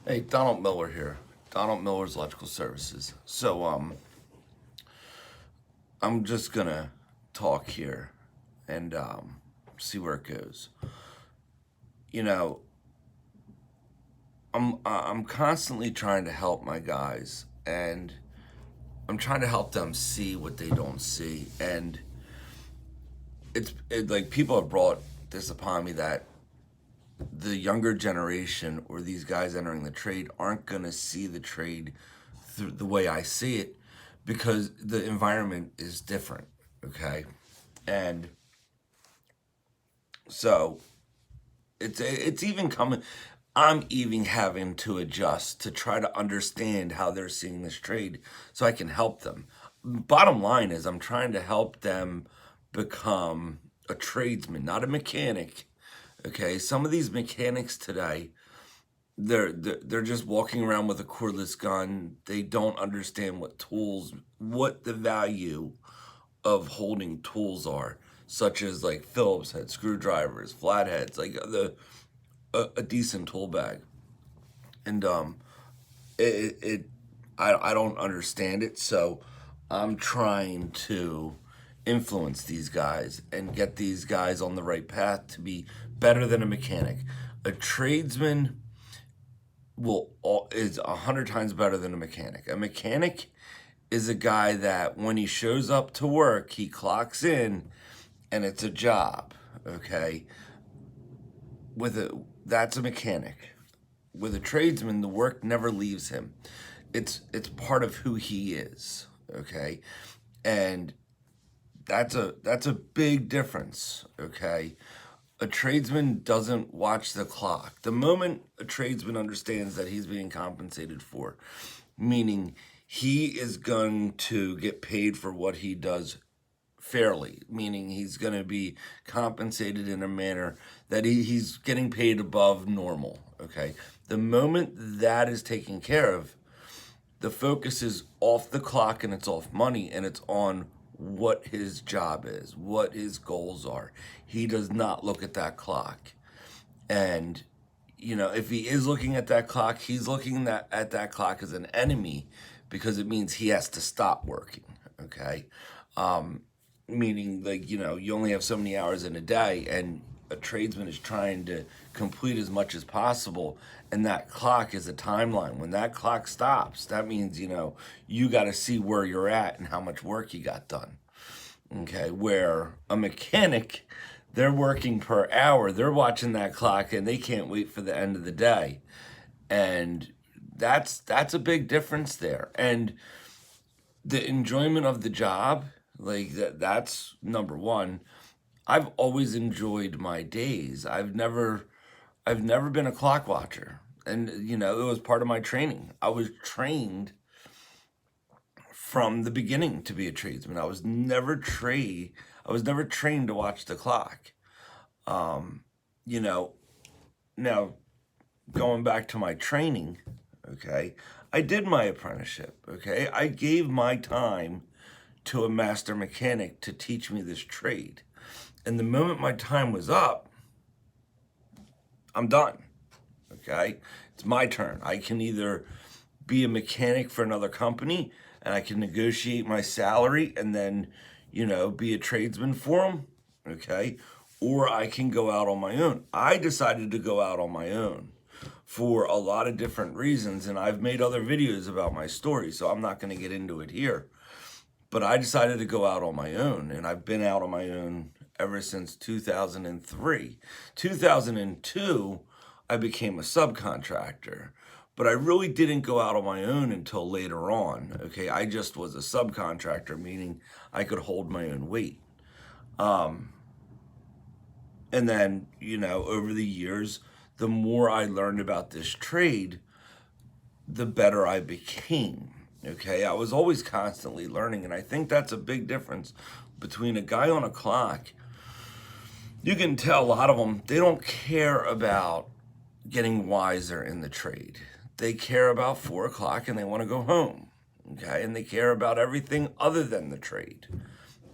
Hey, Donald Miller here. Donald Miller's Electrical Services. I'm just gonna talk here and see where it goes. You know, I'm constantly trying to help my guys, and I'm trying to help them see what they don't see. And like people have brought this upon me that the younger generation or these guys entering the trade aren't gonna see the trade through the way I see it because the environment is different. Okay, and so it's even coming. I'm even having to adjust to try to understand how they're seeing this trade so I can help them. Bottom line is I'm trying to help them become a tradesman, not a mechanic. Okay, some of these mechanics today, they're just walking around with a cordless gun. They don't understand what the value of holding tools are, such as like Phillips head screwdrivers, flatheads, like a decent tool bag. And it, it I don't understand it, so I'm trying to influence these guys and get these guys on the right path to be better than a mechanic. A tradesman is 100 times better than a mechanic. A mechanic is a guy that when he shows up to work, he clocks in and it's a job. Okay, with a that's a mechanic. With a tradesman, the work never leaves him. It's part of who he is. Okay, and that's a big difference. Okay, a tradesman doesn't watch the clock. The moment a tradesman understands that he's being compensated for, meaning he is going to get paid for what he does fairly, meaning he's going to be compensated in a manner that he's getting paid above normal. Okay. The moment that is taken care of, the focus is off the clock and it's off money and it's on what his job is, what his goals are. He does not look at that clock. And, if he is looking at that clock, he's looking at that clock as an enemy because it means he has to stop working. Okay. Meaning, like, you only have so many hours in a day, and a tradesman is trying to complete as much as possible, and that clock is a timeline. When that clock stops, that means you got to see where you're at and how much work you got done. Okay, where a mechanic, they're working per hour, they're watching that clock and they can't wait for the end of the day. And that's a big difference there. And the enjoyment of the job, like that's number one. I've always enjoyed my days. I've never been a clock watcher. And it was part of my training. I was trained from the beginning to be a tradesman. I was never trained to watch the clock. You know, Now going back to my training, okay, I did my apprenticeship, okay? I gave my time to a master mechanic to teach me this trade. And the moment my time was up, I'm done, okay? It's my turn. I can either be a mechanic for another company and I can negotiate my salary and then, be a tradesman for them, okay? Or I can go out on my own. I decided to go out on my own for a lot of different reasons, and I've made other videos about my story, so I'm not going to get into it here. But I decided to go out on my own, and I've been out on my own ever since 2003. 2002, I became a subcontractor, but I really didn't go out on my own until later on. Okay, I just was a subcontractor, meaning I could hold my own weight. And then, over the years, the more I learned about this trade, the better I became. Okay, I was always constantly learning, and I think that's a big difference between a guy on a clock. You can tell a lot of them, they don't care about getting wiser in the trade. They care about 4 o'clock and they want to go home. Okay, and they care about everything other than the trade.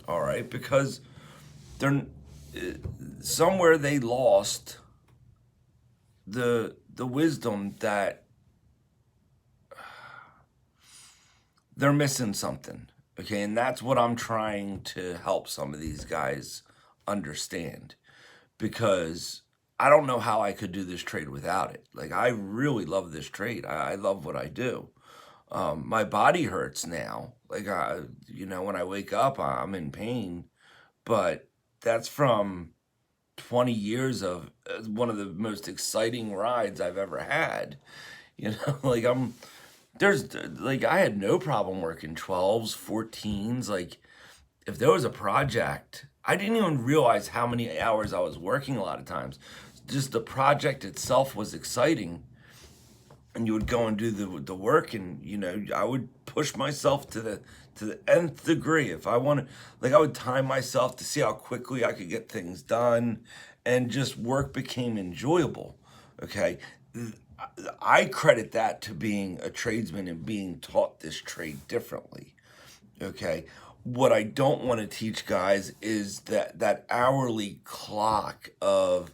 All right, because they're somewhere they lost the wisdom that they're missing something. Okay, and that's what I'm trying to help some of these guys understand, because I don't know how I could do this trade without it. Like, I really love this trade. I love what I do. My body hurts now. Like, when I wake up, I'm in pain, but that's from 20 years of one of the most exciting rides I've ever had. Like, I had no problem working 12s, 14s. Like, if there was a project, I didn't even realize how many hours I was working a lot of times. Just the project itself was exciting. And you would go and do the work, and I would push myself to the nth degree. If I wanted, like, I would time myself to see how quickly I could get things done, and just work became enjoyable. Okay, I credit that to being a tradesman and being taught this trade differently. Okay, what I don't want to teach guys is that hourly clock of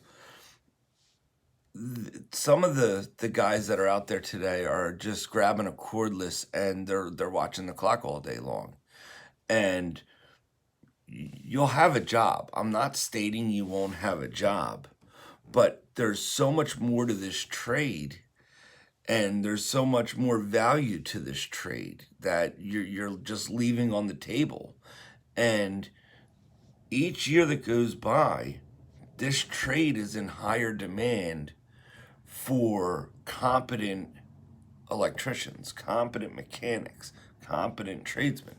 some of the guys that are out there today are just grabbing a cordless, and they're watching the clock all day long. And you'll have a job. I'm not stating you won't have a job, but there's so much more to this trade, and there's so much more value to this trade that you're just leaving on the table. And each year that goes by, this trade is in higher demand for competent electricians, competent mechanics, competent tradesmen.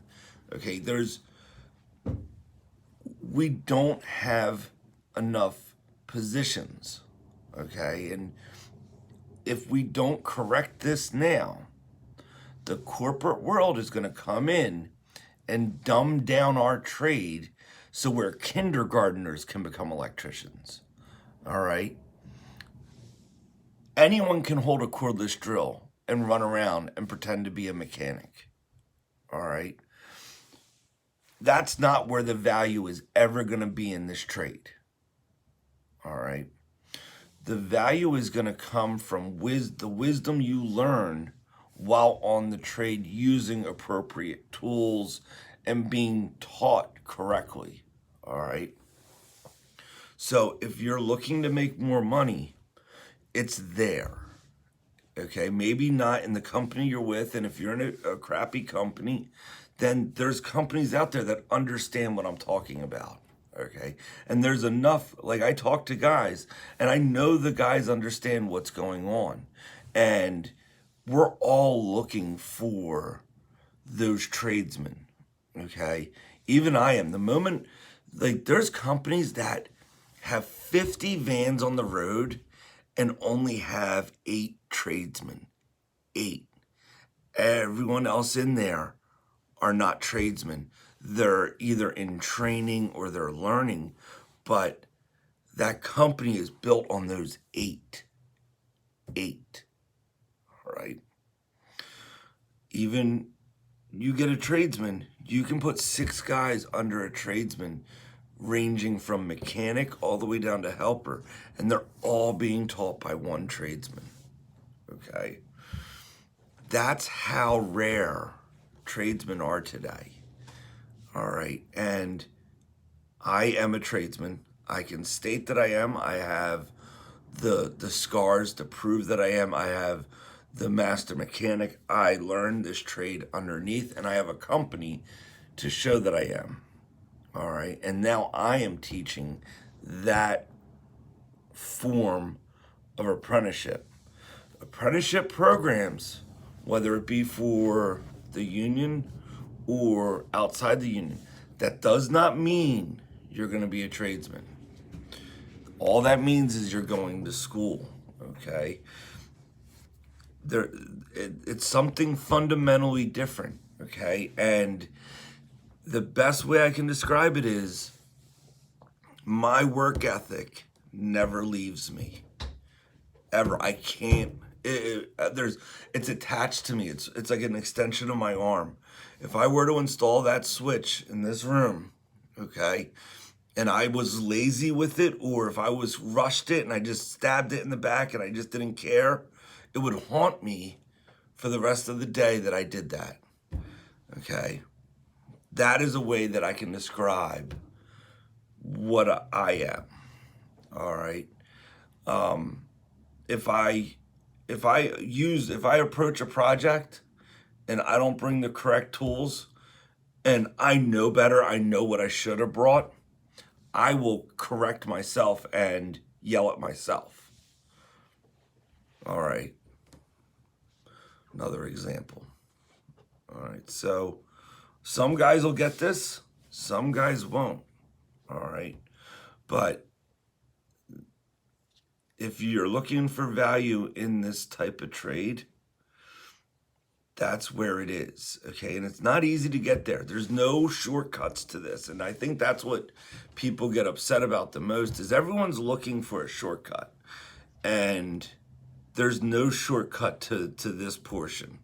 Okay, we don't have enough positions. Okay, and if we don't correct this now, the corporate world is going to come in and dumb down our trade so where kindergartners can become electricians. All right. Anyone can hold a cordless drill and run around and pretend to be a mechanic. All right. That's not where the value is ever going to be in this trade. All right. The value is going to come from the wisdom you learn while on the trade, using appropriate tools and being taught correctly. All right. So if you're looking to make more money, it's there. Okay, maybe not in the company you're with, and if you're in a crappy company, then there's companies out there that understand what I'm talking about. Okay, and there's enough, like, I talk to guys, and I know the guys understand what's going on, and we're all looking for those tradesmen. Okay, even I am. The moment, like, there's companies that have 50 vans on the road and only have 8 tradesmen. 8. Everyone else in there are not tradesmen. They're either in training or they're learning, but that company is built on those 8. 8. All right. Even you get a tradesman, you can put 6 guys under a tradesman, ranging from mechanic all the way down to helper, and they're all being taught by one tradesman. Okay, that's how rare tradesmen are today. All right, and I am a tradesman. I can state that I am. I have the scars to prove that I am. I have the master mechanic. I learned this trade underneath, and I have a company to show that I am. All right, and now I am teaching that form of apprenticeship. Apprenticeship programs, whether it be for the union or outside the union, that does not mean you're going to be a tradesman. All that means is you're going to school. Okay, it's something fundamentally different. Okay, and the best way I can describe it is my work ethic never leaves me. Ever. I can't. It's attached to me. It's like an extension of my arm. If I were to install that switch in this room, okay, and I was lazy with it, or if I was rushed it and I just stabbed it in the back and I just didn't care, it would haunt me for the rest of the day that I did that. Okay? That is a way that I can describe what I am. All right? If I approach a project and I don't bring the correct tools and I know better, I know what I should have brought, I will correct myself and yell at myself. All right. Another example. All right. So some guys will get this, some guys won't. All right. But if you're looking for value in this type of trade, that's where it is, okay? And it's not easy to get there. There's no shortcuts to this. And I think that's what people get upset about the most is everyone's looking for a shortcut. And there's no shortcut to this portion.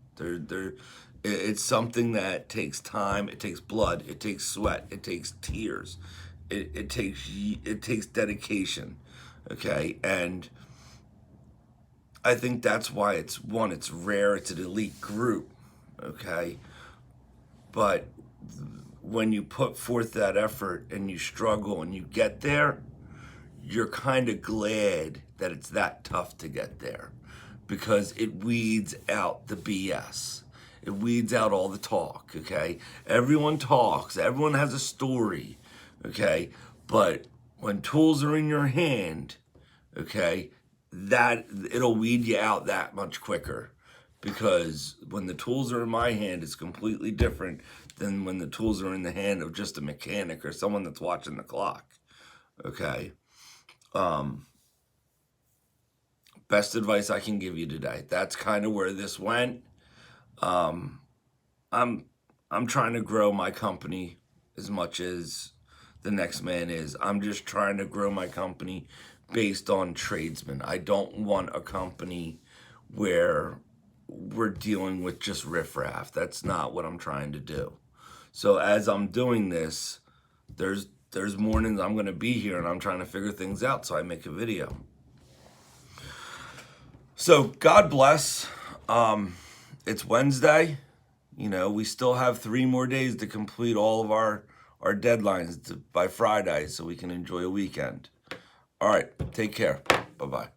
It's something that takes time, it takes blood, it takes sweat, it takes tears, it takes dedication, okay? And I think that's why it's rare, it's an elite group, okay? But when you put forth that effort and you struggle and you get there, you're kind of glad that it's that tough to get there because it weeds out the BS. It weeds out all the talk, okay? Everyone talks, everyone has a story, okay? But when tools are in your hand, okay, that it'll weed you out that much quicker because when the tools are in my hand, it's completely different than when the tools are in the hand of just a mechanic or someone that's watching the clock, okay? Best advice I can give you today. That's kind of where this went. I'm trying to grow my company as much as the next man is. I'm just trying to grow my company based on tradesmen. I don't want a company where we're dealing with just riffraff. That's not what I'm trying to do. So as I'm doing this, there's mornings I'm going to be here and I'm trying to figure things out, so I make a video. So God bless. It's Wednesday. You know, we still have 3 more days to complete all of our deadlines by Friday so we can enjoy a weekend. All right, take care. Bye-bye.